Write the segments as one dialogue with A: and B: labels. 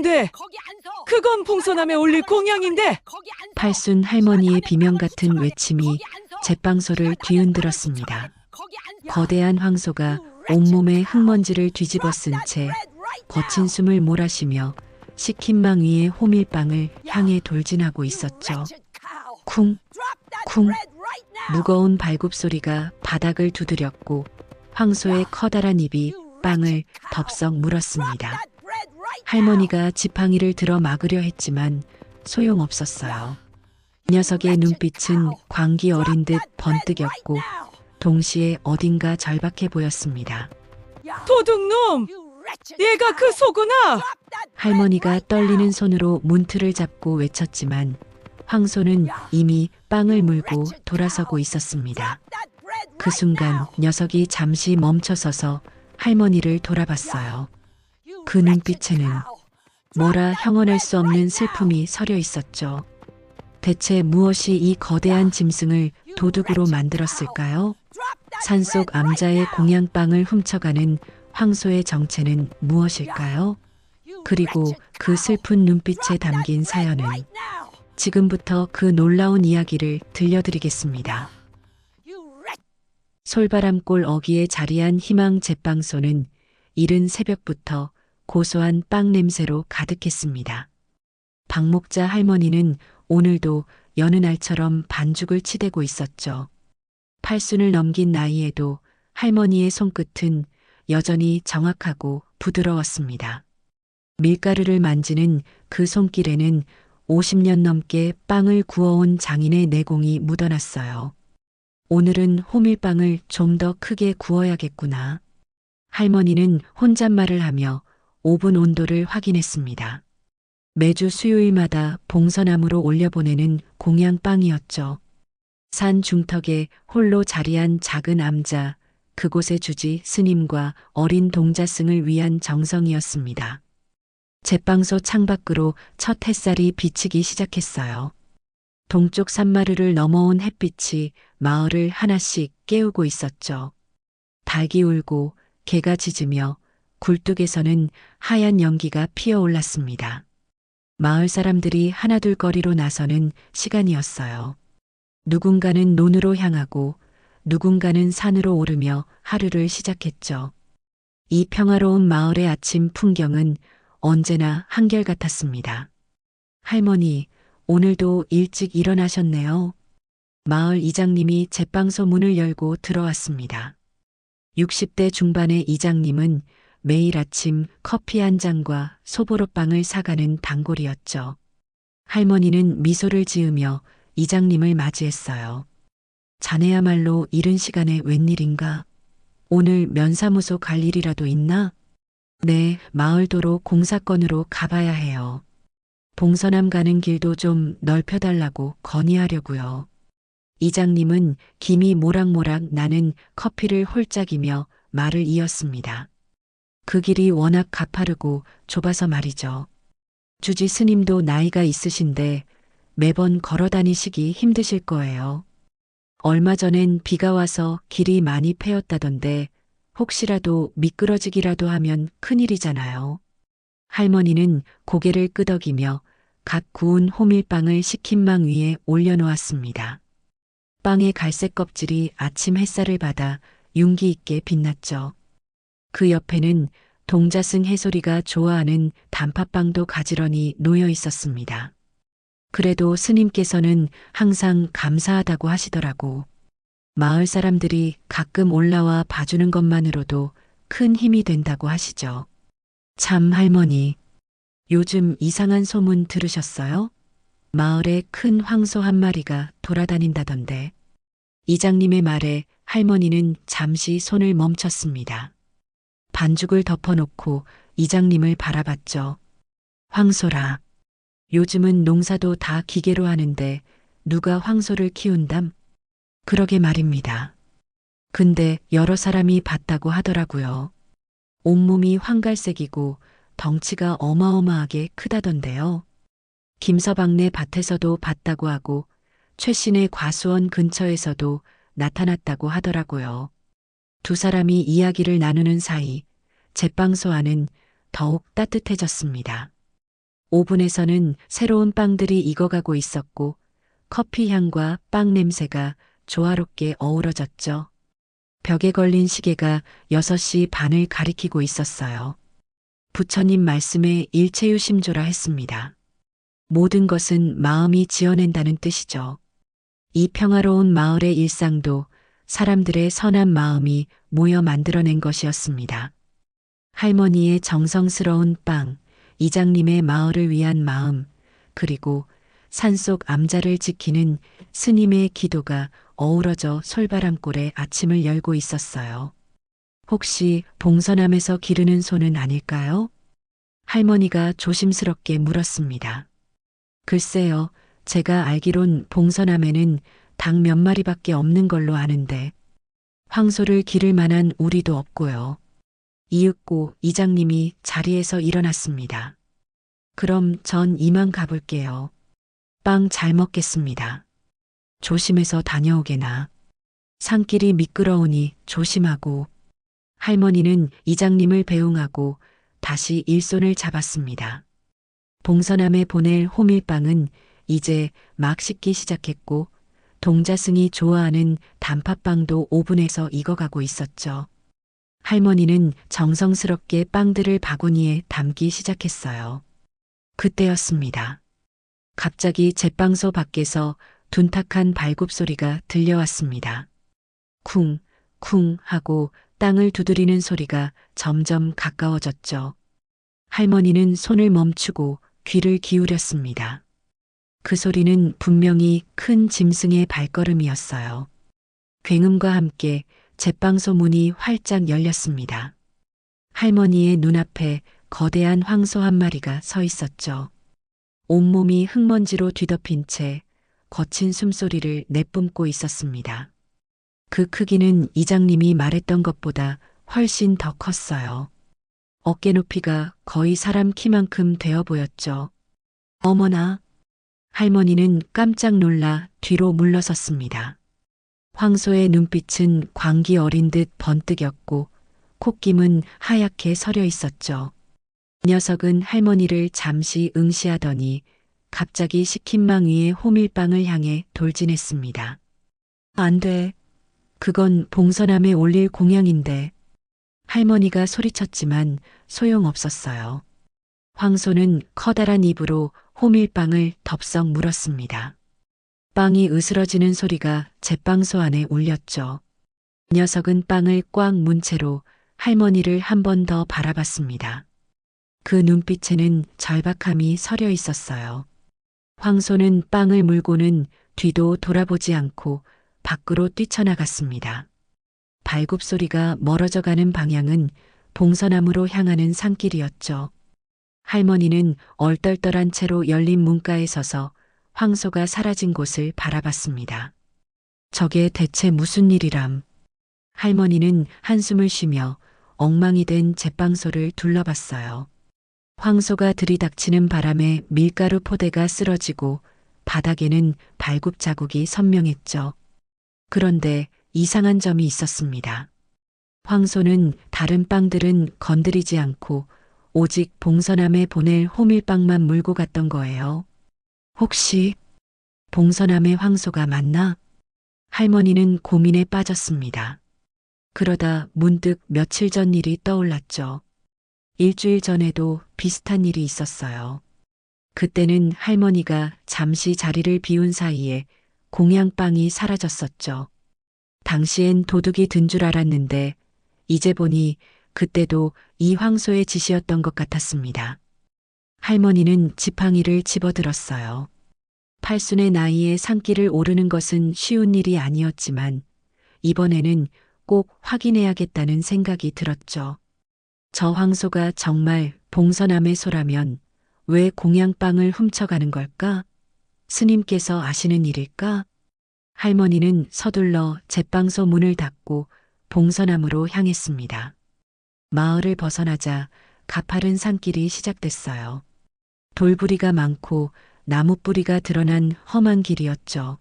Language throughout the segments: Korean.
A: 돼. 그건 봉선함에 올릴 공양인데.
B: 팔순 할머니의 비명 같은 외침이 제빵소를 뒤흔들었습니다. 거대한 황소가 온몸에 흙먼지를 뒤집어 쓴 채 거친 숨을 몰아쉬며 식힌망 위에 호밀빵을 향해 돌진하고 있었죠. 쿵, 쿵. 무거운 발굽소리가 바닥을 두드렸고 황소의 커다란 입이 빵을 덥석 물었습니다. 할머니가 지팡이를 들어 막으려 했지만 소용없었어요. 녀석의 눈빛은 광기 어린 듯 번뜩였고 동시에 어딘가 절박해 보였습니다.
A: 도둑놈! 얘가 그 소구나!
B: 할머니가 떨리는 손으로 문틀을 잡고 외쳤지만 황소는 이미 빵을 물고 돌아서고 있었습니다. 그 순간 녀석이 잠시 멈춰서서 할머니를 돌아봤어요. 그 눈빛에는 뭐라 형언할 수 없는 슬픔이 서려 있었죠. 대체 무엇이 이 거대한 짐승을 도둑으로 만들었을까요? 산속 암자의 공양빵을 훔쳐가는 황소의 정체는 무엇일까요? 그리고 그 슬픈 눈빛에 담긴 사연은 지금부터 그 놀라운 이야기를 들려드리겠습니다. 솔바람골 어귀에 자리한 희망 제빵소는 이른 새벽부터 고소한 빵 냄새로 가득했습니다. 박목자 할머니는 오늘도 여느 날처럼 반죽을 치대고 있었죠. 팔순을 넘긴 나이에도 할머니의 손끝은 여전히 정확하고 부드러웠습니다. 밀가루를 만지는 그 손길에는 50년 넘게 빵을 구워온 장인의 내공이 묻어났어요. 오늘은 호밀빵을 좀 더 크게 구워야겠구나. 할머니는 혼잣말을 하며 오븐 온도를 확인했습니다. 매주 수요일마다 봉선암으로 올려보내는 공양빵이었죠. 산 중턱에 홀로 자리한 작은 암자, 그곳의 주지 스님과 어린 동자승을 위한 정성이었습니다. 제빵소 창밖으로 첫 햇살이 비치기 시작했어요. 동쪽 산마루를 넘어온 햇빛이 마을을 하나씩 깨우고 있었죠. 닭이 울고 개가 짖으며 굴뚝에서는 하얀 연기가 피어올랐습니다. 마을 사람들이 하나둘거리로 나서는 시간이었어요. 누군가는 논으로 향하고 누군가는 산으로 오르며 하루를 시작했죠. 이 평화로운 마을의 아침 풍경은 언제나 한결같았습니다. 할머니, 오늘도 일찍 일어나셨네요. 마을 이장님이 제빵소 문을 열고 들어왔습니다. 60대 중반의 이장님은 매일 아침 커피 한 잔과 소보로빵을 사가는 단골이었죠. 할머니는 미소를 지으며 이장님을 맞이했어요. 자네야말로 이른 시간에 웬일인가? 오늘 면사무소 갈 일이라도 있나? 네, 마을도로 공사건으로 가봐야 해요. 봉선암 가는 길도 좀 넓혀달라고 건의하려고요. 이장님은 김이 모락모락 나는 커피를 홀짝이며 말을 이었습니다. 그 길이 워낙 가파르고 좁아서 말이죠. 주지 스님도 나이가 있으신데 매번 걸어 다니시기 힘드실 거예요. 얼마 전엔 비가 와서 길이 많이 패였다던데 혹시라도 미끄러지기라도 하면 큰일이잖아요. 할머니는 고개를 끄덕이며 갓 구운 호밀빵을 식힌망 위에 올려놓았습니다. 빵의 갈색 껍질이 아침 햇살을 받아 윤기 있게 빛났죠. 그 옆에는 동자승 해소리가 좋아하는 단팥빵도 가지런히 놓여 있었습니다. 그래도 스님께서는 항상 감사하다고 하시더라고. 마을 사람들이 가끔 올라와 봐주는 것만으로도 큰 힘이 된다고 하시죠. 참 할머니, 요즘 이상한 소문 들으셨어요? 마을에 큰 황소 한 마리가 돌아다닌다던데. 이장님의 말에 할머니는 잠시 손을 멈췄습니다. 반죽을 덮어놓고 이장님을 바라봤죠. 황소라. 요즘은 농사도 다 기계로 하는데 누가 황소를 키운담? 그러게 말입니다. 근데 여러 사람이 봤다고 하더라고요. 온몸이 황갈색이고 덩치가 어마어마하게 크다던데요. 김서방네 밭에서도 봤다고 하고 최신의 과수원 근처에서도 나타났다고 하더라고요. 두 사람이 이야기를 나누는 사이 제빵소 안은 더욱 따뜻해졌습니다. 오븐에서는 새로운 빵들이 익어가고 있었고 커피 향과 빵 냄새가 조화롭게 어우러졌죠. 벽에 걸린 시계가 6시 반을 가리키고 있었어요. 부처님 말씀에 일체유심조라 했습니다. 모든 것은 마음이 지어낸다는 뜻이죠. 이 평화로운 마을의 일상도 사람들의 선한 마음이 모여 만들어낸 것이었습니다. 할머니의 정성스러운 빵, 이장님의 마을을 위한 마음, 그리고 산속 암자를 지키는 스님의 기도가 어우러져 솔바람골의 아침을 열고 있었어요. 혹시 봉선암에서 기르는 소는 아닐까요? 할머니가 조심스럽게 물었습니다. 글쎄요, 제가 알기론 봉선암에는 닭 몇 마리밖에 없는 걸로 아는데 황소를 기를 만한 우리도 없고요. 이윽고 이장님이 자리에서 일어났습니다. 그럼 전 이만 가볼게요. 빵 잘 먹겠습니다. 조심해서 다녀오게나. 산길이 미끄러우니 조심하고. 할머니는 이장님을 배웅하고 다시 일손을 잡았습니다. 봉선암에 보낼 호밀빵은 이제 막 식기 시작했고 동자승이 좋아하는 단팥빵도 오븐에서 익어가고 있었죠. 할머니는 정성스럽게 빵들을 바구니에 담기 시작했어요. 그때였습니다. 갑자기 제빵소 밖에서 둔탁한 발굽소리가 들려왔습니다. 쿵, 쿵 하고 땅을 두드리는 소리가 점점 가까워졌죠. 할머니는 손을 멈추고 귀를 기울였습니다. 그 소리는 분명히 큰 짐승의 발걸음이었어요. 굉음과 함께 제빵소 문이 활짝 열렸습니다. 할머니의 눈앞에 거대한 황소 한 마리가 서 있었죠. 온몸이 흙먼지로 뒤덮인 채 거친 숨소리를 내뿜고 있었습니다. 그 크기는 이장님이 말했던 것보다 훨씬 더 컸어요. 어깨 높이가 거의 사람 키만큼 되어 보였죠. 어머나! 할머니는 깜짝 놀라 뒤로 물러섰습니다. 황소의 눈빛은 광기 어린 듯 번뜩였고 콧김은 하얗게 서려 있었죠. 녀석은 할머니를 잠시 응시하더니 갑자기 식힌망 위에 호밀빵을 향해 돌진했습니다. 안 돼. 그건 봉선암에 올릴 공양인데. 할머니가 소리쳤지만 소용없었어요. 황소는 커다란 입으로 호밀빵을 덥석 물었습니다. 빵이 으스러지는 소리가 제빵소 안에 울렸죠. 녀석은 빵을 꽉 문 채로 할머니를 한 번 더 바라봤습니다. 그 눈빛에는 절박함이 서려 있었어요. 황소는 빵을 물고는 뒤도 돌아보지 않고 밖으로 뛰쳐나갔습니다. 발굽소리가 멀어져가는 방향은 봉선암으로 향하는 산길이었죠. 할머니는 얼떨떨한 채로 열린 문가에 서서 황소가 사라진 곳을 바라봤습니다. 저게 대체 무슨 일이람? 할머니는 한숨을 쉬며 엉망이 된 제빵소를 둘러봤어요. 황소가 들이닥치는 바람에 밀가루 포대가 쓰러지고 바닥에는 발굽 자국이 선명했죠. 그런데 이상한 점이 있었습니다. 황소는 다른 빵들은 건드리지 않고 오직 봉선암에 보낼 호밀빵만 물고 갔던 거예요. 혹시 봉선암의 황소가 맞나? 할머니는 고민에 빠졌습니다. 그러다 문득 며칠 전 일이 떠올랐죠. 일주일 전에도 비슷한 일이 있었어요. 그때는 할머니가 잠시 자리를 비운 사이에 공양빵이 사라졌었죠. 당시엔 도둑이 든 줄 알았는데 이제 보니 그때도 이 황소의 짓이었던 것 같았습니다. 할머니는 지팡이를 집어들었어요. 팔순의 나이에 산길을 오르는 것은 쉬운 일이 아니었지만 이번에는 꼭 확인해야겠다는 생각이 들었죠. 저 황소가 정말 봉선암의 소라면 왜 공양빵을 훔쳐가는 걸까? 스님께서 아시는 일일까? 할머니는 서둘러 제빵소 문을 닫고 봉선암으로 향했습니다. 마을을 벗어나자 가파른 산길이 시작됐어요. 돌부리가 많고 나무뿌리가 드러난 험한 길이었죠.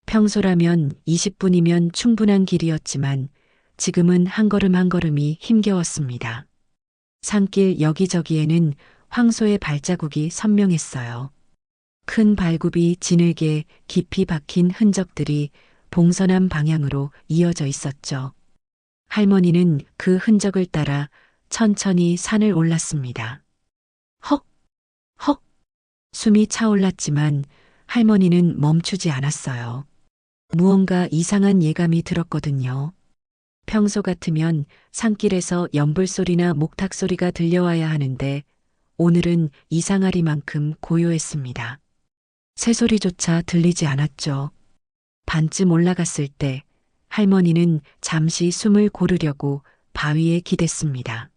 B: 평소라면 20분이면 충분한 길이었지만 지금은 한 걸음 한 걸음이 힘겨웠습니다. 산길 여기저기에는 황소의 발자국이 선명했어요. 큰 발굽이 지늘게 깊이 박힌 흔적들이 봉선암 방향으로 이어져 있었죠. 할머니는 그 흔적을 따라 천천히 산을 올랐습니다. 헉! 헉! 숨이 차올랐지만 할머니는 멈추지 않았어요. 무언가 이상한 예감이 들었거든요. 평소 같으면 산길에서 연불 소리나 목탁 소리가 들려와야 하는데 오늘은 이상하리만큼 고요했습니다. 새소리조차 들리지 않았죠. 반쯤 올라갔을 때 할머니는 잠시 숨을 고르려고 바위에 기댔습니다.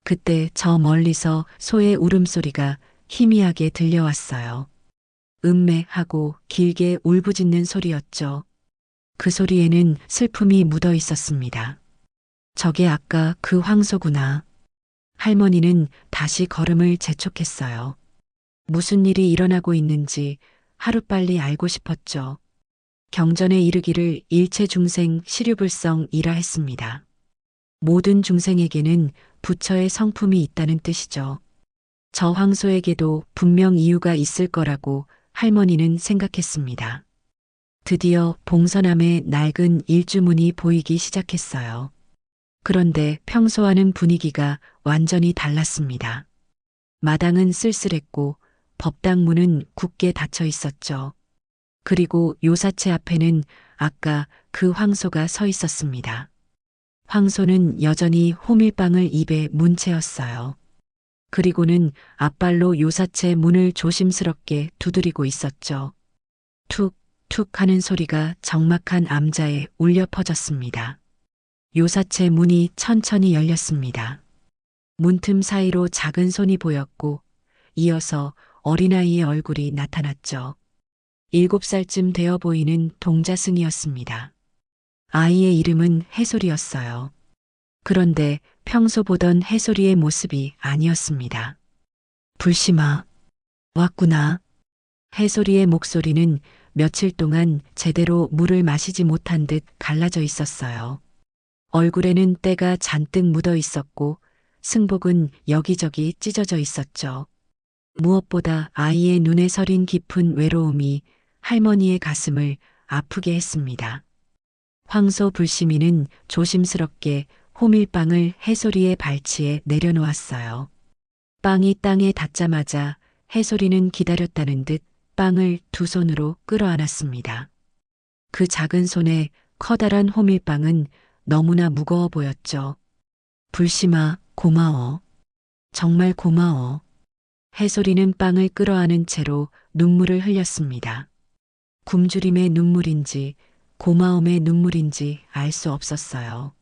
B: 그때 저 멀리서 소의 울음소리가 희미하게 들려왔어요. 음매하고 길게 울부짖는 소리였죠. 그 소리에는 슬픔이 묻어 있었습니다. 저게 아까 그 황소구나. 할머니는 다시 걸음을 재촉했어요. 무슨 일이 일어나고 있는지 하루빨리 알고 싶었죠. 경전에 이르기를 일체 중생 시류불성이라 했습니다. 모든 중생에게는 부처의 성품이 있다는 뜻이죠. 저 황소에게도 분명 이유가 있을 거라고 할머니는 생각했습니다. 드디어 봉선암에 낡은 일주문이 보이기 시작했어요. 그런데 평소와는 분위기가 완전히 달랐습니다. 마당은 쓸쓸했고 법당문은 굳게 닫혀 있었죠. 그리고 요사체 앞에는 아까 그 황소가 서 있었습니다. 황소는 여전히 호밀빵을 입에 문 채였어요. 그리고는 앞발로 요사체 문을 조심스럽게 두드리고 있었죠. 툭, 툭 하는 소리가 적막한 암자에 울려 퍼졌습니다. 요사체 문이 천천히 열렸습니다. 문틈 사이로 작은 손이 보였고 이어서 어린아이의 얼굴이 나타났죠. 7살쯤 되어 보이는 동자승이었습니다. 아이의 이름은 해솔이었어요. 그런데 평소 보던 해솔이의 모습이 아니었습니다. 불심아, 왔구나. 해솔이의 목소리는 며칠 동안 제대로 물을 마시지 못한 듯 갈라져 있었어요. 얼굴에는 때가 잔뜩 묻어 있었고 승복은 여기저기 찢어져 있었죠. 무엇보다 아이의 눈에 서린 깊은 외로움이 할머니의 가슴을 아프게 했습니다. 황소 불심이는 조심스럽게 호밀빵을 해솔이의 발치에 내려놓았어요. 빵이 땅에 닿자마자 해솔이는 기다렸다는 듯 빵을 두 손으로 끌어안았습니다. 그 작은 손에 커다란 호밀빵은 너무나 무거워 보였죠. 불심아, 고마워. 정말 고마워. 해솔이는 빵을 끌어안은 채로 눈물을 흘렸습니다. 굶주림의 눈물인지 고마움의 눈물인지 알 수 없었어요.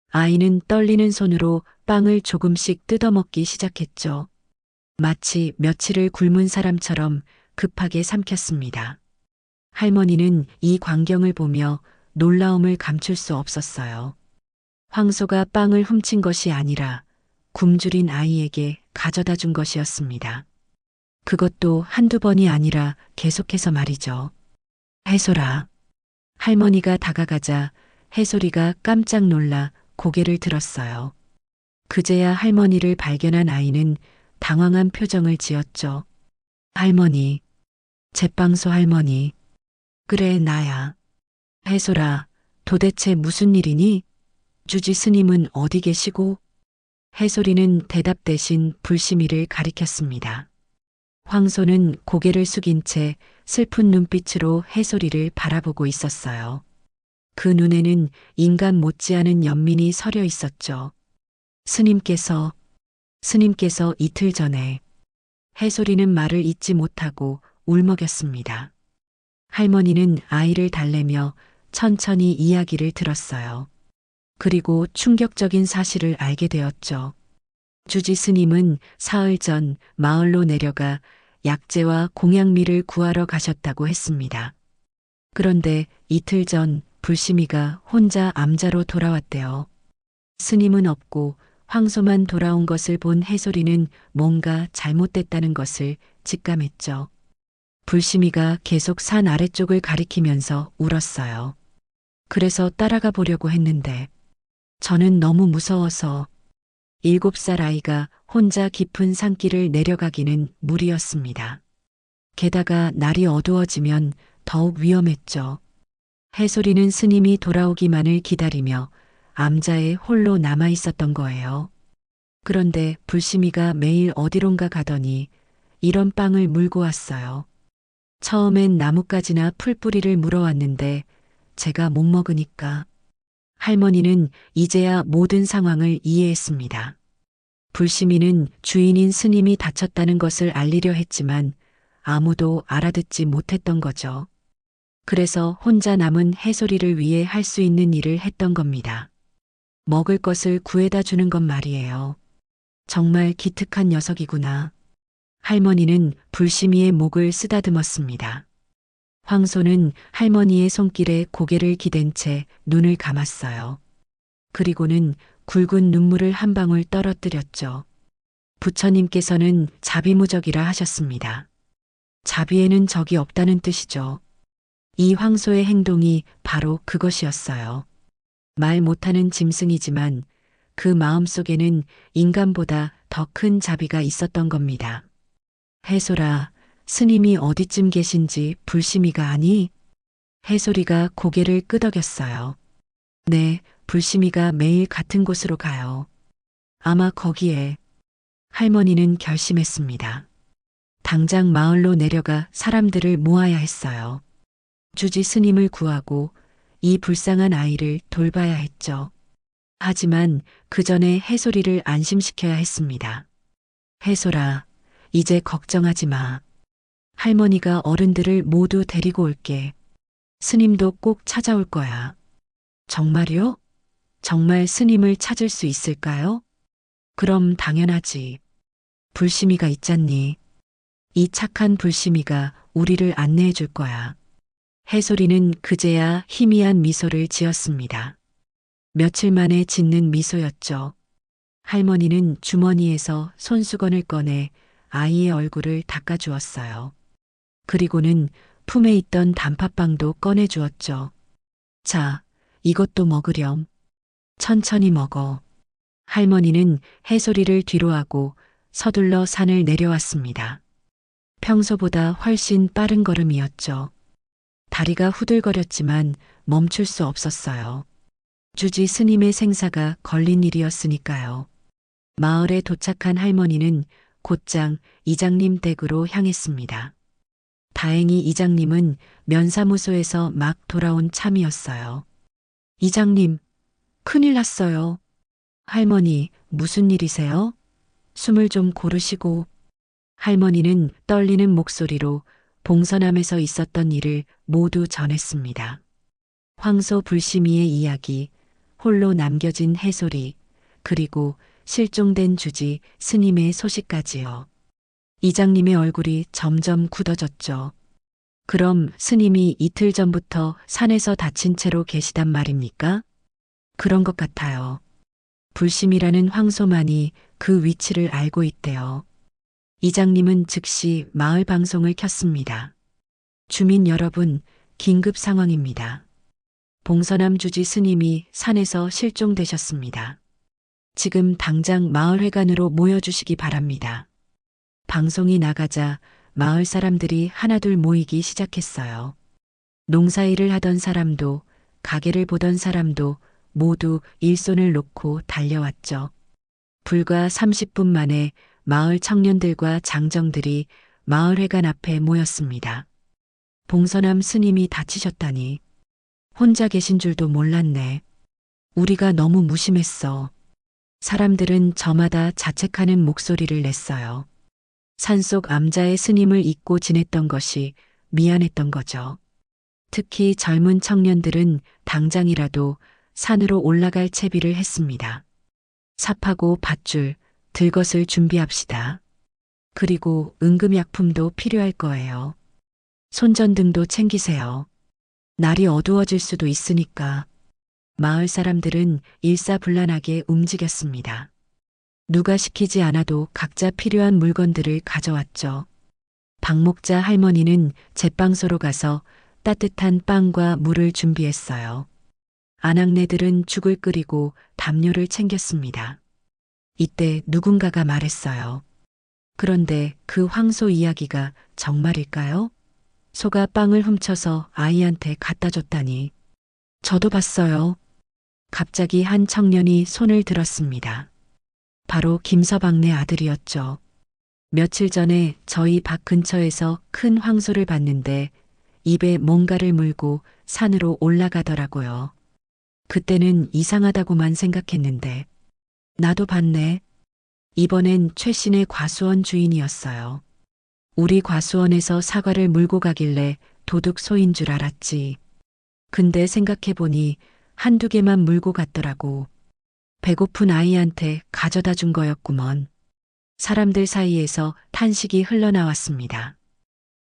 B: 아이는 떨리는 손으로 빵을 조금씩 뜯어먹기 시작했죠. 마치 며칠을 굶은 사람처럼 급하게 삼켰습니다. 할머니는 이 광경을 보며 놀라움을 감출 수 없었어요. 황소가 빵을 훔친 것이 아니라 굶주린 아이에게 가져다 준 것이었습니다. 그것도 한두 번이 아니라 계속해서 말이죠. 해솔아. 할머니가 다가가자 해솔이가 깜짝 놀라 고개를 들었어요. 그제야 할머니를 발견한 아이는 당황한 표정을 지었죠. 할머니. 제빵소 할머니. 그래, 나야. 해솔아, 도대체 무슨 일이니? 주지 스님은 어디 계시고? 해솔이는 대답 대신 불심이를 가리켰습니다. 황소는 고개를 숙인 채 슬픈 눈빛으로 해솔이를 바라보고 있었어요. 그 눈에는 인간 못지않은 연민이 서려 있었죠. 스님께서 이틀 전에. 해솔이는 말을 잇지 못하고 울먹였습니다. 할머니는 아이를 달래며 천천히 이야기를 들었어요. 그리고 충격적인 사실을 알게 되었죠. 주지 스님은 사흘 전 마을로 내려가 약재와 공양미를 구하러 가셨다고 했습니다. 그런데 이틀 전 불심이가 혼자 암자로 돌아왔대요. 스님은 없고 황소만 돌아온 것을 본 해솔이는 뭔가 잘못됐다는 것을 직감했죠. 불심이가 계속 산 아래쪽을 가리키면서 울었어요. 그래서 따라가 보려고 했는데 저는 너무 무서워서 7살 아이가 혼자 깊은 산길을 내려가기는 무리였습니다. 게다가 날이 어두워지면 더욱 위험했죠. 해솔이는 스님이 돌아오기만을 기다리며 암자에 홀로 남아 있었던 거예요. 그런데 불심이가 매일 어디론가 가더니 이런 빵을 물고 왔어요. 처음엔 나뭇가지나 풀뿌리를 물어왔는데 제가 못 먹으니까. 할머니는 이제야 모든 상황을 이해했습니다. 불심이는 주인인 스님이 다쳤다는 것을 알리려 했지만 아무도 알아듣지 못했던 거죠. 그래서 혼자 남은 해솔이를 위해 할 수 있는 일을 했던 겁니다. 먹을 것을 구해다 주는 것 말이에요. 정말 기특한 녀석이구나. 할머니는 불심이의 목을 쓰다듬었습니다. 황소는 할머니의 손길에 고개를 기댄 채 눈을 감았어요. 그리고는 굵은 눈물을 한 방울 떨어뜨렸죠. 부처님께서는 자비무적이라 하셨습니다. 자비에는 적이 없다는 뜻이죠. 이 황소의 행동이 바로 그것이었어요. 말 못하는 짐승이지만 그 마음속에는 인간보다 더 큰 자비가 있었던 겁니다. 해솔아, 스님이 어디쯤 계신지 불심이가 아니? 해솔이가 고개를 끄덕였어요. 네, 불심이가 매일 같은 곳으로 가요. 아마 거기에. 할머니는 결심했습니다. 당장 마을로 내려가 사람들을 모아야 했어요. 주지 스님을 구하고 이 불쌍한 아이를 돌봐야 했죠. 하지만 그 전에 해솔이를 안심시켜야 했습니다. 해솔아, 이제 걱정하지 마. 할머니가 어른들을 모두 데리고 올게. 스님도 꼭 찾아올 거야. 정말요? 정말 스님을 찾을 수 있을까요? 그럼 당연하지. 불심이가 있잖니. 이 착한 불심이가 우리를 안내해 줄 거야. 해솔이는 그제야 희미한 미소를 지었습니다. 며칠 만에 짓는 미소였죠. 할머니는 주머니에서 손수건을 꺼내 아이의 얼굴을 닦아주었어요. 그리고는 품에 있던 단팥빵도 꺼내주었죠. 자, 이것도 먹으렴. 천천히 먹어. 할머니는 해솔이를 뒤로하고 서둘러 산을 내려왔습니다. 평소보다 훨씬 빠른 걸음이었죠. 다리가 후들거렸지만 멈출 수 없었어요. 주지 스님의 생사가 걸린 일이었으니까요. 마을에 도착한 할머니는 곧장 이장님 댁으로 향했습니다. 다행히 이장님은 면사무소에서 막 돌아온 참이었어요. 이장님, 큰일 났어요. 할머니, 무슨 일이세요? 숨을 좀 고르시고. 할머니는 떨리는 목소리로 봉선암에서 있었던 일을 모두 전했습니다. 황소 불심이의 이야기, 홀로 남겨진 해솔이, 그리고 실종된 주지 스님의 소식까지요. 이장님의 얼굴이 점점 굳어졌죠. 그럼 스님이 이틀 전부터 산에서 다친 채로 계시단 말입니까? 그런 것 같아요. 불심이라는 황소만이 그 위치를 알고 있대요. 이장님은 즉시 마을 방송을 켰습니다. 주민 여러분, 긴급 상황입니다. 봉선암 주지 스님이 산에서 실종되셨습니다. 지금 당장 마을회관으로 모여주시기 바랍니다. 방송이 나가자 마을 사람들이 하나둘 모이기 시작했어요. 농사일을 하던 사람도 가게를 보던 사람도 모두 일손을 놓고 달려왔죠. 불과 30분 만에 마을 청년들과 장정들이 마을회관 앞에 모였습니다. 봉선암 스님이 다치셨다니. 혼자 계신 줄도 몰랐네. 우리가 너무 무심했어. 사람들은 저마다 자책하는 목소리를 냈어요. 산속 암자의 스님을 잊고 지냈던 것이 미안했던 거죠. 특히 젊은 청년들은 당장이라도 산으로 올라갈 채비를 했습니다. 삽하고 밧줄, 들것을 준비합시다. 그리고 응급약품도 필요할 거예요. 손전등도 챙기세요. 날이 어두워질 수도 있으니까. 마을 사람들은 일사불란하게 움직였습니다. 누가 시키지 않아도 각자 필요한 물건들을 가져왔죠. 박목자 할머니는 제빵소로 가서 따뜻한 빵과 물을 준비했어요. 아낙네들은 죽을 끓이고 담요를 챙겼습니다. 이때 누군가가 말했어요. 그런데 그 황소 이야기가 정말일까요? 소가 빵을 훔쳐서 아이한테 갖다 줬다니. 저도 봤어요. 갑자기 한 청년이 손을 들었습니다. 바로 김서방네 아들이었죠. 며칠 전에 저희 밭 근처에서 큰 황소를 봤는데 입에 뭔가를 물고 산으로 올라가더라고요. 그때는 이상하다고만 생각했는데 나도 봤네. 이번엔 최신의 과수원 주인이었어요. 우리 과수원에서 사과를 물고 가길래 도둑 소인 줄 알았지. 근데 생각해보니 한두 개만 물고 갔더라고. 배고픈 아이한테 가져다 준 거였구먼. 사람들 사이에서 탄식이 흘러나왔습니다.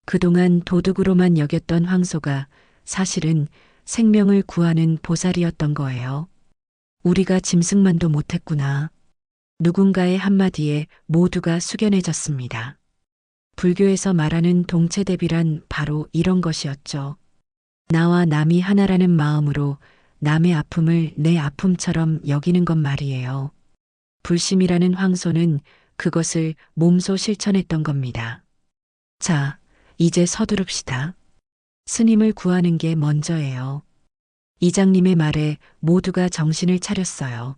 B: 그동안 도둑으로만 여겼던 황소가 사실은 생명을 구하는 보살이었던 거예요. 우리가 짐승만도 못했구나. 누군가의 한마디에 모두가 숙연해졌습니다. 불교에서 말하는 동체대비란 바로 이런 것이었죠. 나와 남이 하나라는 마음으로 남의 아픔을 내 아픔처럼 여기는 것 말이에요. 불심이라는 황소는 그것을 몸소 실천했던 겁니다. 자, 이제 서두릅시다. 스님을 구하는 게 먼저예요. 이장님의 말에 모두가 정신을 차렸어요.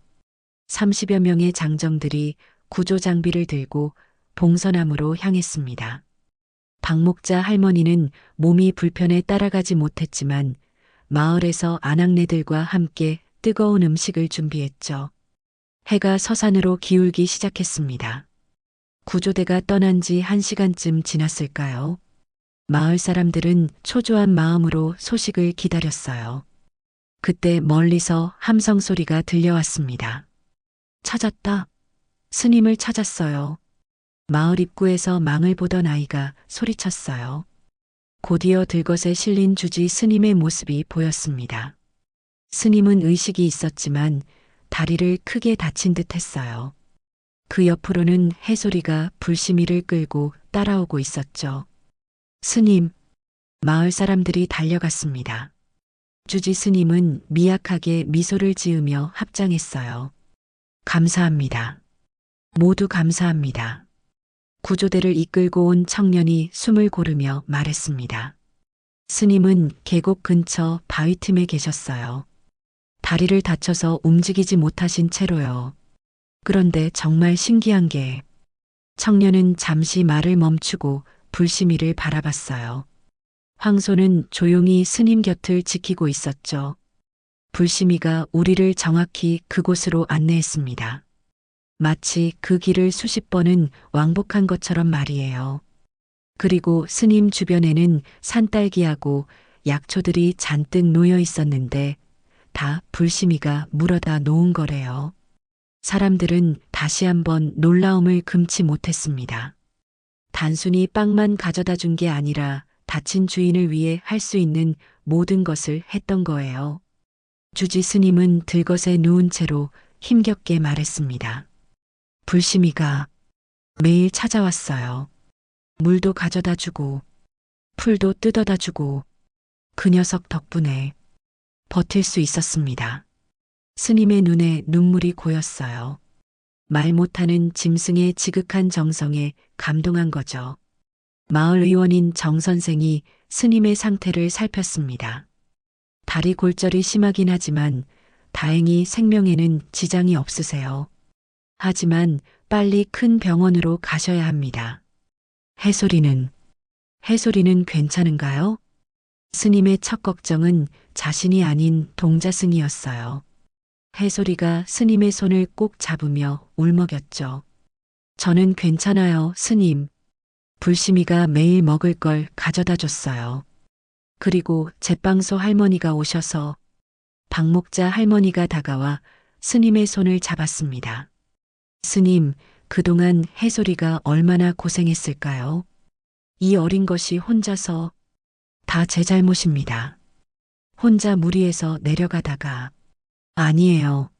B: 30여 명의 장정들이 구조 장비를 들고 봉선암으로 향했습니다. 박목자 할머니는 몸이 불편해 따라가지 못했지만 마을에서 아낙네들과 함께 뜨거운 음식을 준비했죠. 해가 서산으로 기울기 시작했습니다. 구조대가 떠난 지 1시간쯤 지났을까요? 마을 사람들은 초조한 마음으로 소식을 기다렸어요. 그때 멀리서 함성 소리가 들려왔습니다. 찾았다. 스님을 찾았어요. 마을 입구에서 망을 보던 아이가 소리쳤어요. 곧이어 들것에 실린 주지 스님의 모습이 보였습니다. 스님은 의식이 있었지만 다리를 크게 다친 듯 했어요. 그 옆으로는 해소리가 불심이를 끌고 따라오고 있었죠. 스님, 마을 사람들이 달려갔습니다. 주지 스님은 미약하게 미소를 지으며 합장했어요. 감사합니다. 모두 감사합니다. 구조대를 이끌고 온 청년이 숨을 고르며 말했습니다. 스님은 계곡 근처 바위 틈에 계셨어요. 다리를 다쳐서 움직이지 못하신 채로요. 그런데 정말 신기한 게 청년은 잠시 말을 멈추고 불심이를 바라봤어요. 황소는 조용히 스님 곁을 지키고 있었죠. 불심이가 우리를 정확히 그곳으로 안내했습니다. 마치 그 길을 수십 번은 왕복한 것처럼 말이에요. 그리고 스님 주변에는 산딸기하고 약초들이 잔뜩 놓여 있었는데 다 불심이가 물어다 놓은 거래요. 사람들은 다시 한번 놀라움을 금치 못했습니다. 단순히 빵만 가져다 준 게 아니라 다친 주인을 위해 할 수 있는 모든 것을 했던 거예요. 주지 스님은 들것에 누운 채로 힘겹게 말했습니다. 불심이가 매일 찾아왔어요. 물도 가져다 주고 풀도 뜯어다 주고 그 녀석 덕분에 버틸 수 있었습니다. 스님의 눈에 눈물이 고였어요. 말 못하는 짐승의 지극한 정성에 감동한 거죠. 마을 의원인 정 선생이 스님의 상태를 살폈습니다. 다리 골절이 심하긴 하지만 다행히 생명에는 지장이 없으세요. 하지만 빨리 큰 병원으로 가셔야 합니다. 해소리는 괜찮은가요? 스님의 첫 걱정은 자신이 아닌 동자승이었어요. 해소리가 스님의 손을 꼭 잡으며 울먹였죠. 저는 괜찮아요, 스님. 불심이가 매일 먹을 걸 가져다 줬어요. 그리고 제빵소 할머니가 오셔서 박목자 할머니가 다가와 스님의 손을 잡았습니다. 스님, 그동안 해소리가 얼마나 고생했을까요? 이 어린 것이 혼자서 다 제 잘못입니다. 혼자 무리해서 내려가다가 아니에요.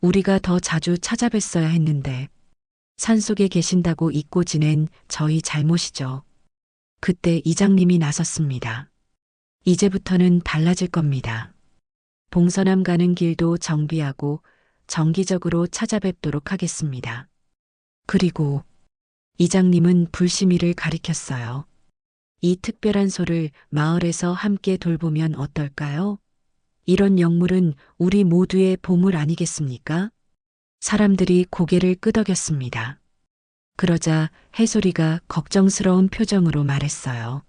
B: 우리가 더 자주 찾아뵀어야 했는데 산속에 계신다고 잊고 지낸 저희 잘못이죠. 그때 이장님이 나섰습니다. 이제부터는 달라질 겁니다. 봉선암 가는 길도 정비하고 정기적으로 찾아뵙도록 하겠습니다. 그리고 이장님은 불심이를 가리켰어요. 이 특별한 소를 마을에서 함께 돌보면 어떨까요? 이런 영물은 우리 모두의 보물 아니겠습니까? 사람들이 고개를 끄덕였습니다. 그러자 해솔이가 걱정스러운 표정으로 말했어요.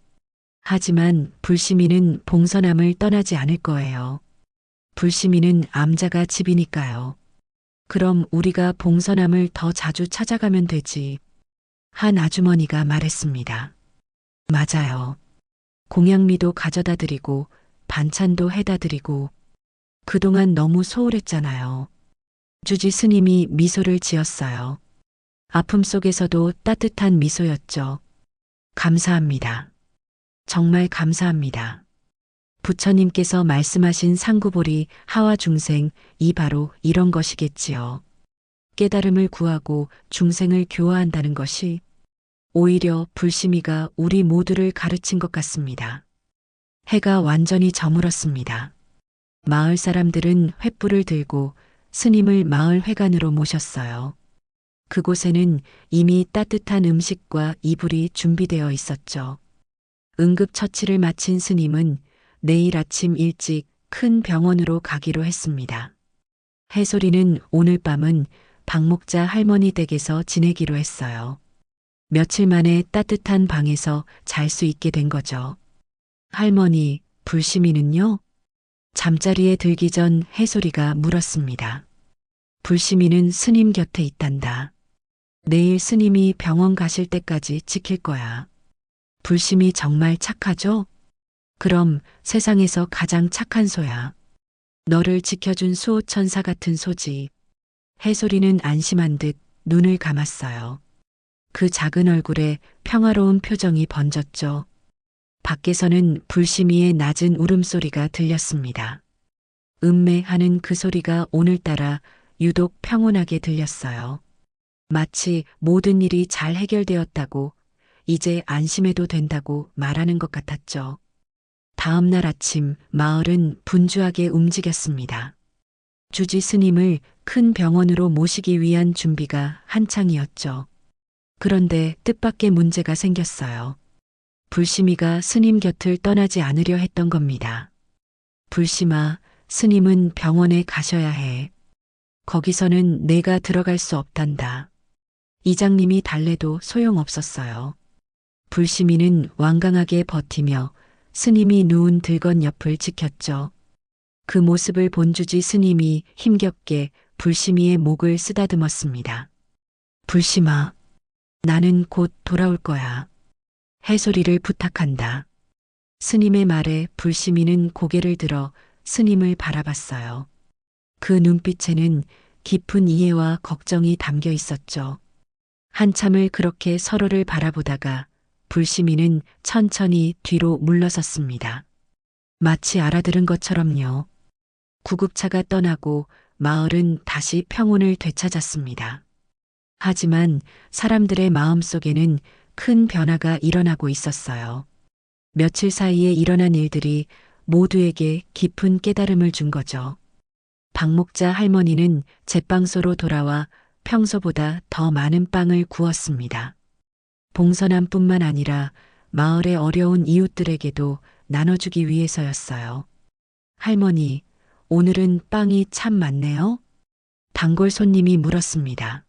B: 하지만 불심이는 봉선암을 떠나지 않을 거예요. 불심이는 암자가 집이니까요. 그럼 우리가 봉선암을 더 자주 찾아가면 되지. 한 아주머니가 말했습니다. 맞아요. 공양미도 가져다 드리고 반찬도 해다 드리고 그동안 너무 소홀했잖아요. 주지 스님이 미소를 지었어요. 아픔 속에서도 따뜻한 미소였죠. 감사합니다. 정말 감사합니다. 부처님께서 말씀하신 상구보리 하와 중생, 이 바로 이런 것이겠지요. 깨달음을 구하고 중생을 교화한다는 것이 오히려 불심이가 우리 모두를 가르친 것 같습니다. 해가 완전히 저물었습니다. 마을 사람들은 횃불을 들고 스님을 마을 회관으로 모셨어요. 그곳에는 이미 따뜻한 음식과 이불이 준비되어 있었죠. 응급처치를 마친 스님은 내일 아침 일찍 큰 병원으로 가기로 했습니다. 해솔이는 오늘 밤은 박목자 할머니 댁에서 지내기로 했어요. 며칠 만에 따뜻한 방에서 잘 수 있게 된 거죠. 할머니, 불심이는요? 잠자리에 들기 전 해솔이가 물었습니다. 불심이는 스님 곁에 있단다. 내일 스님이 병원 가실 때까지 지킬 거야. 불심이 정말 착하죠? 그럼 세상에서 가장 착한 소야. 너를 지켜준 수호천사 같은 소지. 해솔이는 안심한 듯 눈을 감았어요. 그 작은 얼굴에 평화로운 표정이 번졌죠. 밖에서는 불심이의 낮은 울음소리가 들렸습니다. 음매하는 그 소리가 오늘따라 유독 평온하게 들렸어요. 마치 모든 일이 잘 해결되었다고, 이제 안심해도 된다고 말하는 것 같았죠. 다음 날 아침 마을은 분주하게 움직였습니다. 주지 스님을 큰 병원으로 모시기 위한 준비가 한창이었죠. 그런데 뜻밖의 문제가 생겼어요. 불심이가 스님 곁을 떠나지 않으려 했던 겁니다. 불심아, 스님은 병원에 가셔야 해. 거기서는 내가 들어갈 수 없단다. 이장님이 달래도 소용없었어요. 불심이는 완강하게 버티며 스님이 누운 들건 옆을 지켰죠. 그 모습을 본 주지 스님이 힘겹게 불심이의 목을 쓰다듬었습니다. 불심아, 나는 곧 돌아올 거야. 해솔이를 부탁한다. 스님의 말에 불심이는 고개를 들어 스님을 바라봤어요. 그 눈빛에는 깊은 이해와 걱정이 담겨 있었죠. 한참을 그렇게 서로를 바라보다가 불심이는 천천히 뒤로 물러섰습니다. 마치 알아들은 것처럼요. 구급차가 떠나고 마을은 다시 평온을 되찾았습니다. 하지만 사람들의 마음속에는 큰 변화가 일어나고 있었어요. 며칠 사이에 일어난 일들이 모두에게 깊은 깨달음을 준 거죠. 박목자 할머니는 제빵소로 돌아와 평소보다 더 많은 빵을 구웠습니다. 봉선암뿐만 아니라 마을의 어려운 이웃들에게도 나눠주기 위해서였어요. 할머니, 오늘은 빵이 참 많네요? 단골 손님이 물었습니다.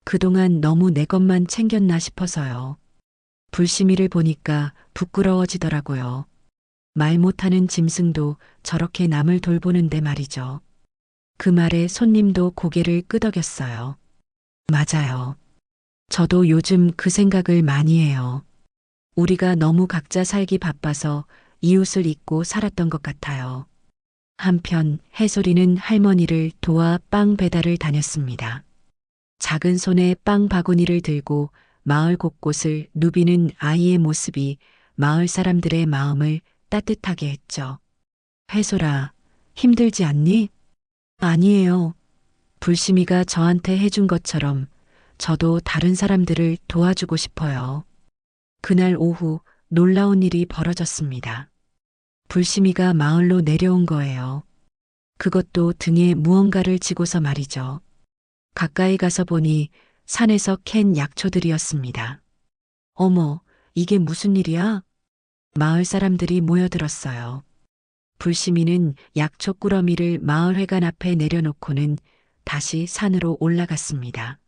B: 그동안 너무 내 것만 챙겼나 싶어서요. 불심이를 보니까 부끄러워지더라고요. 말 못하는 짐승도 저렇게 남을 돌보는데 말이죠. 그 말에 손님도 고개를 끄덕였어요. 맞아요. 저도 요즘 그 생각을 많이 해요. 우리가 너무 각자 살기 바빠서 이웃을 잊고 살았던 것 같아요. 한편 해솔이는 할머니를 도와 빵 배달을 다녔습니다. 작은 손에 빵 바구니를 들고 마을 곳곳을 누비는 아이의 모습이 마을 사람들의 마음을 따뜻하게 했죠. 해솔아, 힘들지 않니? 아니에요. 불심이가 저한테 해준 것처럼 저도 다른 사람들을 도와주고 싶어요. 그날 오후 놀라운 일이 벌어졌습니다. 불심이가 마을로 내려온 거예요. 그것도 등에 무언가를 지고서 말이죠. 가까이 가서 보니 산에서 캔 약초들이었습니다. 어머, 이게 무슨 일이야? 마을 사람들이 모여들었어요. 불시민은 약초 꾸러미를 마을회관 앞에 내려놓고는 다시 산으로 올라갔습니다.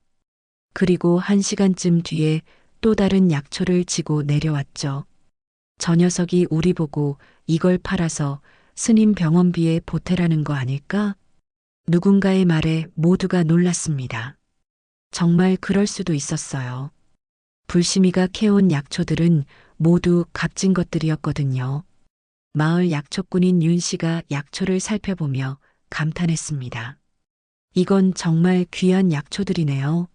B: 그리고 1시간쯤 뒤에 또 다른 약초를 지고 내려왔죠. 저 녀석이 우리 보고 이걸 팔아서 스님 병원비에 보태라는 거 아닐까? 누군가의 말에 모두가 놀랐습니다. 정말 그럴 수도 있었어요. 불심이가 캐온 약초들은 모두 값진 것들이었거든요. 마을 약초꾼인 윤 씨가 약초를 살펴보며 감탄했습니다. 이건 정말 귀한 약초들이네요.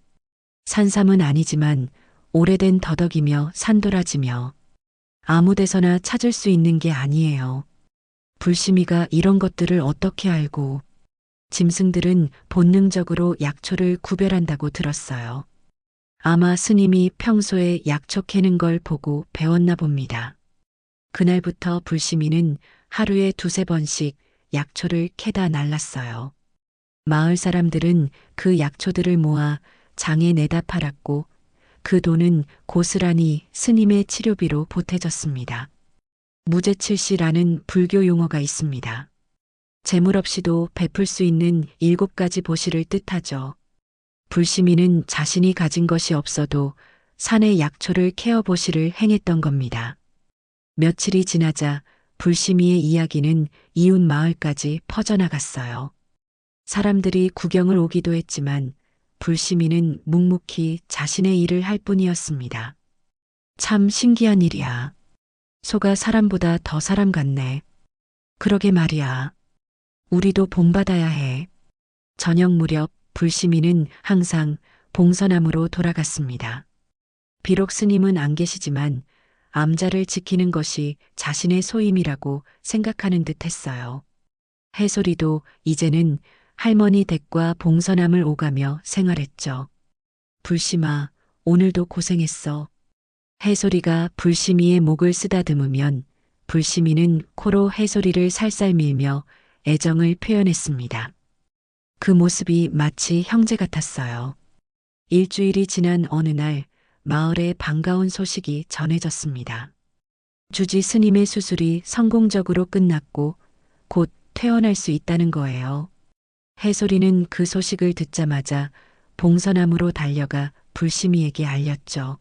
B: 산삼은 아니지만 오래된 더덕이며 산도라지며 아무 데서나 찾을 수 있는 게 아니에요. 불심이가 이런 것들을 어떻게 알고 짐승들은 본능적으로 약초를 구별한다고 들었어요. 아마 스님이 평소에 약초 캐는 걸 보고 배웠나 봅니다. 그날부터 불시민은 하루에 2~3번씩 약초를 캐다 날랐어요. 마을 사람들은 그 약초들을 모아 장에 내다 팔았고 그 돈은 고스란히 스님의 치료비로 보태졌습니다. 무제칠시라는 불교 용어가 있습니다. 재물 없이도 베풀 수 있는 7가지 보시를 뜻하죠. 불시민은 자신이 가진 것이 없어도 산의 약초를 케어 보시를 행했던 겁니다. 며칠이 지나자 불시미의 이야기는 이웃 마을까지 퍼져나갔어요. 사람들이 구경을 오기도 했지만 불시미는 묵묵히 자신의 일을 할 뿐이었습니다. 참 신기한 일이야. 소가 사람보다 더 사람 같네. 그러게 말이야. 우리도 본받아야 해. 저녁 무렵 불시미는 항상 봉선암으로 돌아갔습니다. 비록 스님은 안 계시지만 암자를 지키는 것이 자신의 소임이라고 생각하는 듯 했어요. 해솔이도 이제는 할머니 댁과 봉선암을 오가며 생활했죠. 불심아, 오늘도 고생했어. 해솔이가 불심이의 목을 쓰다듬으면 불심이는 코로 해솔이를 살살 밀며 애정을 표현했습니다. 그 모습이 마치 형제 같았어요. 일주일이 지난 어느 날 마을에 반가운 소식이 전해졌습니다. 주지 스님의 수술이 성공적으로 끝났고 곧 퇴원할 수 있다는 거예요. 해솔이는 그 소식을 듣자마자 봉선암으로 달려가 불심이에게 알렸죠.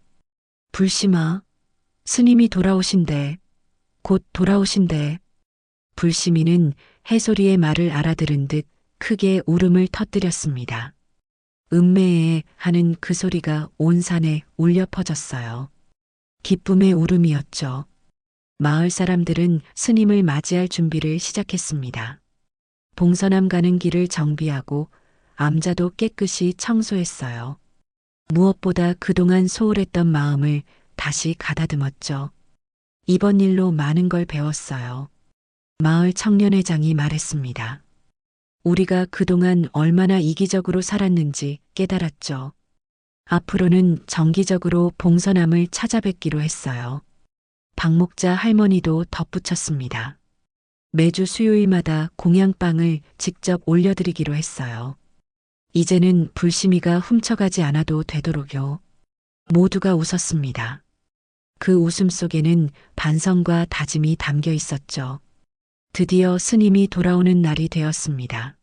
B: 불심아, 스님이 돌아오신대. 곧 돌아오신대. 불심이는 해솔이의 말을 알아들은 듯 크게 울음을 터뜨렸습니다. 음매에 하는 그 소리가 온 산에 울려 퍼졌어요. 기쁨의 울음이었죠. 마을 사람들은 스님을 맞이할 준비를 시작했습니다. 봉선암 가는 길을 정비하고 암자도 깨끗이 청소했어요. 무엇보다 그동안 소홀했던 마음을 다시 가다듬었죠. 이번 일로 많은 걸 배웠어요. 마을 청년회장이 말했습니다. 우리가 그동안 얼마나 이기적으로 살았는지 깨달았죠. 앞으로는 정기적으로 봉선암을 찾아뵙기로 했어요. 박목자 할머니도 덧붙였습니다. 매주 수요일마다 공양빵을 직접 올려드리기로 했어요. 이제는 불심이가 훔쳐가지 않아도 되도록요. 모두가 웃었습니다. 그 웃음 속에는 반성과 다짐이 담겨 있었죠. 드디어 스님이 돌아오는 날이 되었습니다.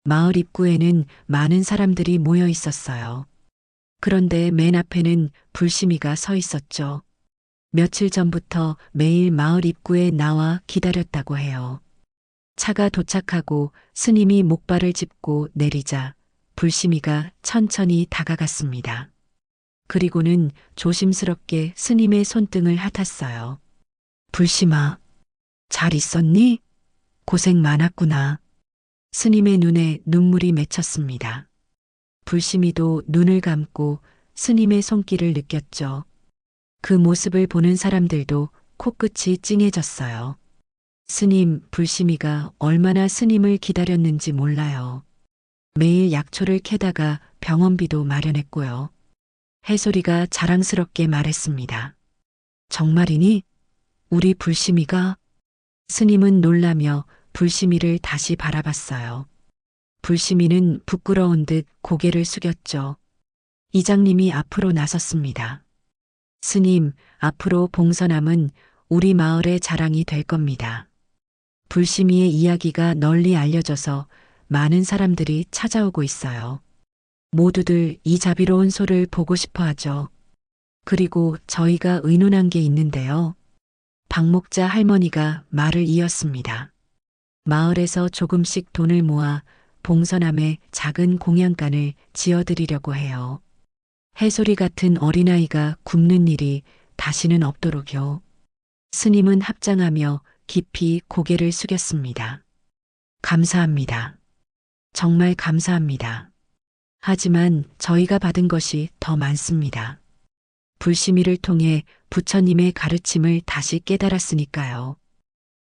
B: 마을 입구에는 많은 사람들이 모여 있었어요. 그런데 맨 앞에는 불심이가 서 있었죠. 며칠 전부터 매일 마을 입구에 나와 기다렸다고 해요. 차가 도착하고 스님이 목발을 짚고 내리자 불심이가 천천히 다가갔습니다. 그리고는 조심스럽게 스님의 손등을 핥았어요. 불심아, 잘 있었니? 고생 많았구나. 스님의 눈에 눈물이 맺혔습니다. 불심이도 눈을 감고 스님의 손길을 느꼈죠. 그 모습을 보는 사람들도 코끝이 찡해졌어요. 스님, 불심이가 얼마나 스님을 기다렸는지 몰라요. 매일 약초를 캐다가 병원비도 마련했고요. 해솔이가 자랑스럽게 말했습니다. 정말이니? 우리 불심이가? 스님은 놀라며 불심이를 다시 바라봤어요. 불심이는 부끄러운 듯 고개를 숙였죠. 이장님이 앞으로 나섰습니다. 스님, 앞으로 봉선함은 우리 마을의 자랑이 될 겁니다. 불심이의 이야기가 널리 알려져서 많은 사람들이 찾아오고 있어요. 모두들 이 자비로운 소를 보고 싶어 하죠. 그리고 저희가 의논한 게 있는데요. 박목자 할머니가 말을 이었습니다. 마을에서 조금씩 돈을 모아 봉선함에 작은 공양간을 지어드리려고 해요. 해솔이 같은 어린아이가 굶는 일이 다시는 없도록요. 스님은 합장하며 깊이 고개를 숙였습니다. 감사합니다. 정말 감사합니다. 하지만 저희가 받은 것이 더 많습니다. 불심이를 통해 부처님의 가르침을 다시 깨달았으니까요.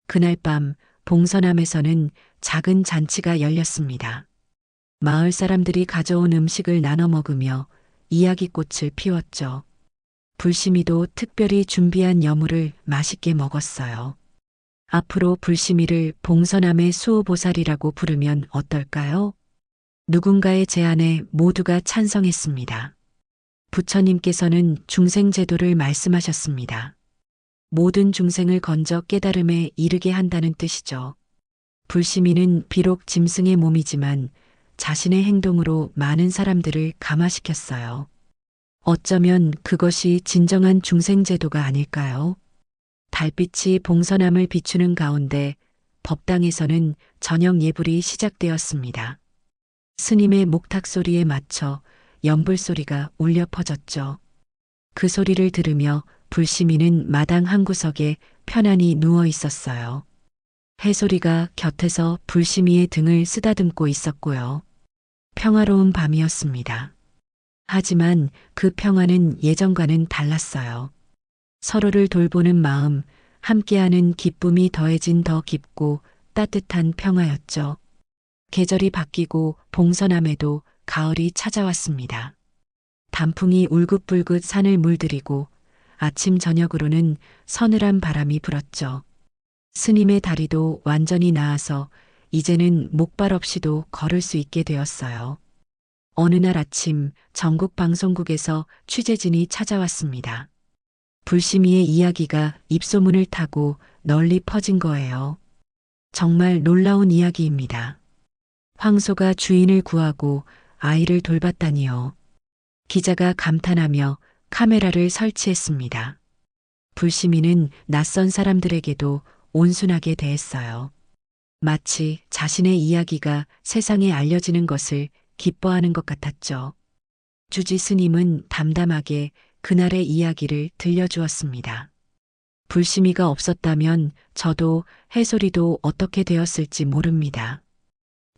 B: 그날 밤 봉선함에서는 작은 잔치가 열렸습니다. 마을 사람들이 가져온 음식을 나눠 먹으며 이야기꽃을 피웠죠. 불심이도 특별히 준비한 여물을 맛있게 먹었어요. 앞으로 불심이를 봉선함의 수호보살이라고 부르면 어떨까요? 누군가의 제안에 모두가 찬성했습니다. 부처님께서는 중생제도를 말씀하셨습니다. 모든 중생을 건져 깨달음에 이르게 한다는 뜻이죠. 불심이는 비록 짐승의 몸이지만 자신의 행동으로 많은 사람들을 감화시켰어요. 어쩌면 그것이 진정한 중생제도가 아닐까요? 달빛이 봉선함을 비추는 가운데 법당에서는 저녁 예불이 시작되었습니다. 스님의 목탁 소리에 맞춰 연불 소리가 울려 퍼졌죠. 그 소리를 들으며 불심이는 마당 한 구석에 편안히 누워 있었어요. 해소리가 곁에서 불심이의 등을 쓰다듬고 있었고요. 평화로운 밤이었습니다. 하지만 그 평화는 예전과는 달랐어요. 서로를 돌보는 마음, 함께하는 기쁨이 더해진 더 깊고 따뜻한 평화였죠. 계절이 바뀌고 봉선함에도 가을이 찾아왔습니다. 단풍이 울긋불긋 산을 물들이고 아침 저녁으로는 서늘한 바람이 불었죠. 스님의 다리도 완전히 나아서 이제는 목발 없이도 걸을 수 있게 되었어요. 어느 날 아침 전국 방송국에서 취재진이 찾아왔습니다. 불심이의 이야기가 입소문을 타고 널리 퍼진 거예요. 정말 놀라운 이야기입니다. 황소가 주인을 구하고 아이를 돌봤다니요. 기자가 감탄하며 카메라를 설치했습니다. 불심이는 낯선 사람들에게도 온순하게 대했어요. 마치 자신의 이야기가 세상에 알려지는 것을 기뻐하는 것 같았죠. 주지 스님은 담담하게 그날의 이야기를 들려주었습니다. 불심이가 없었다면 저도 해솔이도 어떻게 되었을지 모릅니다.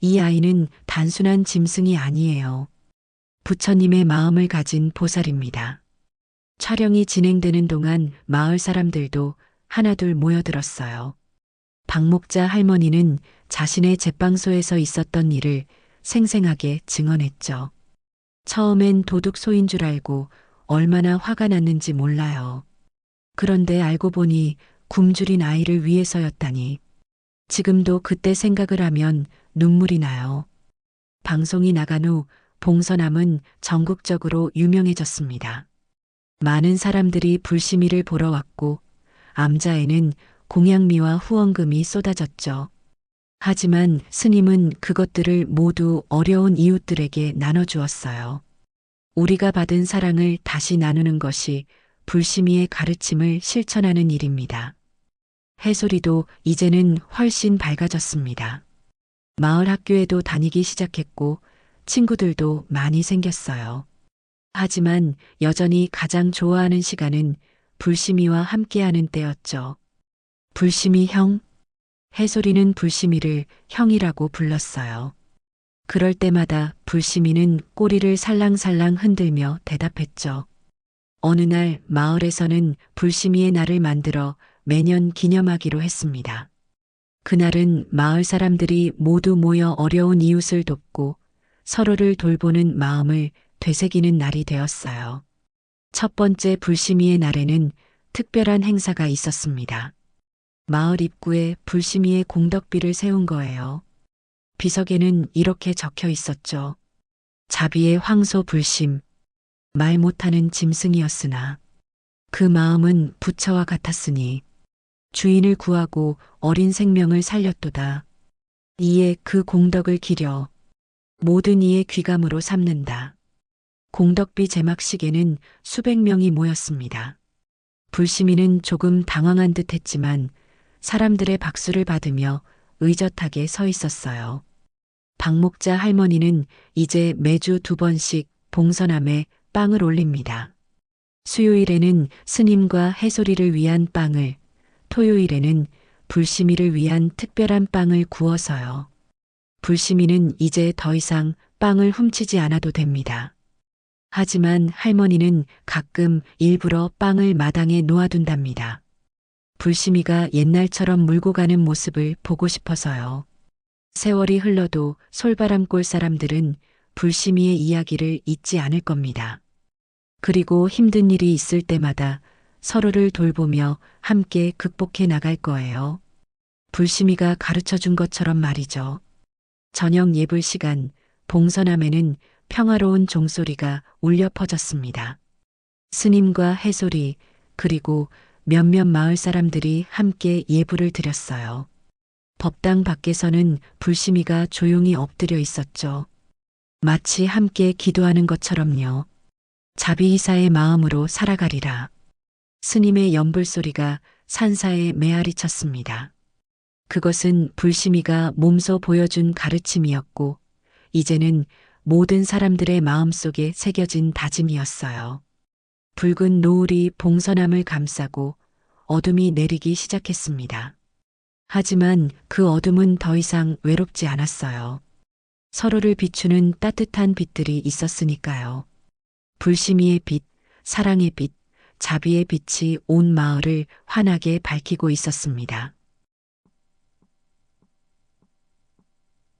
B: 이 아이는 단순한 짐승이 아니에요. 부처님의 마음을 가진 보살입니다. 촬영이 진행되는 동안 마을 사람들도 하나둘 모여들었어요. 박목자 할머니는 자신의 제빵소에서 있었던 일을 생생하게 증언했죠. 처음엔 도둑소인 줄 알고 얼마나 화가 났는지 몰라요. 그런데 알고 보니 굶주린 아이를 위해서였다니. 지금도 그때 생각을 하면 눈물이 나요. 방송이 나간 후 봉선함은 전국적으로 유명해졌습니다. 많은 사람들이 불심이를 보러 왔고 암자에는 공양미와 후원금이 쏟아졌죠. 하지만 스님은 그것들을 모두 어려운 이웃들에게 나눠주었어요. 우리가 받은 사랑을 다시 나누는 것이 불심이의 가르침을 실천하는 일입니다. 해솔이도 이제는 훨씬 밝아졌습니다. 마을 학교에도 다니기 시작했고 친구들도 많이 생겼어요. 하지만 여전히 가장 좋아하는 시간은 불심이와 함께하는 때였죠. 불심이 형? 해솔이는 불심이를 형이라고 불렀어요. 그럴 때마다 불심이는 꼬리를 살랑살랑 흔들며 대답했죠. 어느 날 마을에서는 불심이의 날을 만들어 매년 기념하기로 했습니다. 그날은 마을 사람들이 모두 모여 어려운 이웃을 돕고 서로를 돌보는 마음을 되새기는 날이 되었어요. 첫 번째 불심이의 날에는 특별한 행사가 있었습니다. 마을 입구에 불심이의 공덕비를 세운 거예요. 비석에는 이렇게 적혀 있었죠. 자비의 황소 불심, 말 못하는 짐승이었으나 그 마음은 부처와 같았으니 주인을 구하고 어린 생명을 살렸도다. 이에 그 공덕을 기려 모든 이의 귀감으로 삼는다. 공덕비 제막식에는 수백 명이 모였습니다. 불시민은 조금 당황한 듯 했지만 사람들의 박수를 받으며 의젓하게 서 있었어요. 박목자 할머니는 이제 매주 2번씩 봉선함에 빵을 올립니다. 수요일에는 스님과 해소리를 위한 빵을, 토요일에는 불심이를 위한 특별한 빵을 구워서요. 불심이는 이제 더 이상 빵을 훔치지 않아도 됩니다. 하지만 할머니는 가끔 일부러 빵을 마당에 놓아둔답니다. 불심이가 옛날처럼 물고 가는 모습을 보고 싶어서요. 세월이 흘러도 솔바람골 사람들은 불심이의 이야기를 잊지 않을 겁니다. 그리고 힘든 일이 있을 때마다 서로를 돌보며 함께 극복해 나갈 거예요. 불심이가 가르쳐 준 것처럼 말이죠. 저녁 예불 시간, 봉선함에는 평화로운 종소리가 울려 퍼졌습니다. 스님과 해소리, 그리고 몇몇 마을 사람들이 함께 예불을 드렸어요. 법당 밖에서는 불심이가 조용히 엎드려 있었죠. 마치 함께 기도하는 것처럼요. 자비이사의 마음으로 살아가리라. 스님의 연불소리가 산사에 메아리 쳤습니다. 그것은 불심이가 몸소 보여준 가르침이었고, 이제는 모든 사람들의 마음속에 새겨진 다짐이었어요. 붉은 노을이 봉선함을 감싸고 어둠이 내리기 시작했습니다. 하지만 그 어둠은 더 이상 외롭지 않았어요. 서로를 비추는 따뜻한 빛들이 있었으니까요. 불심이의 빛, 사랑의 빛, 자비의 빛이 온 마을을 환하게 밝히고 있었습니다.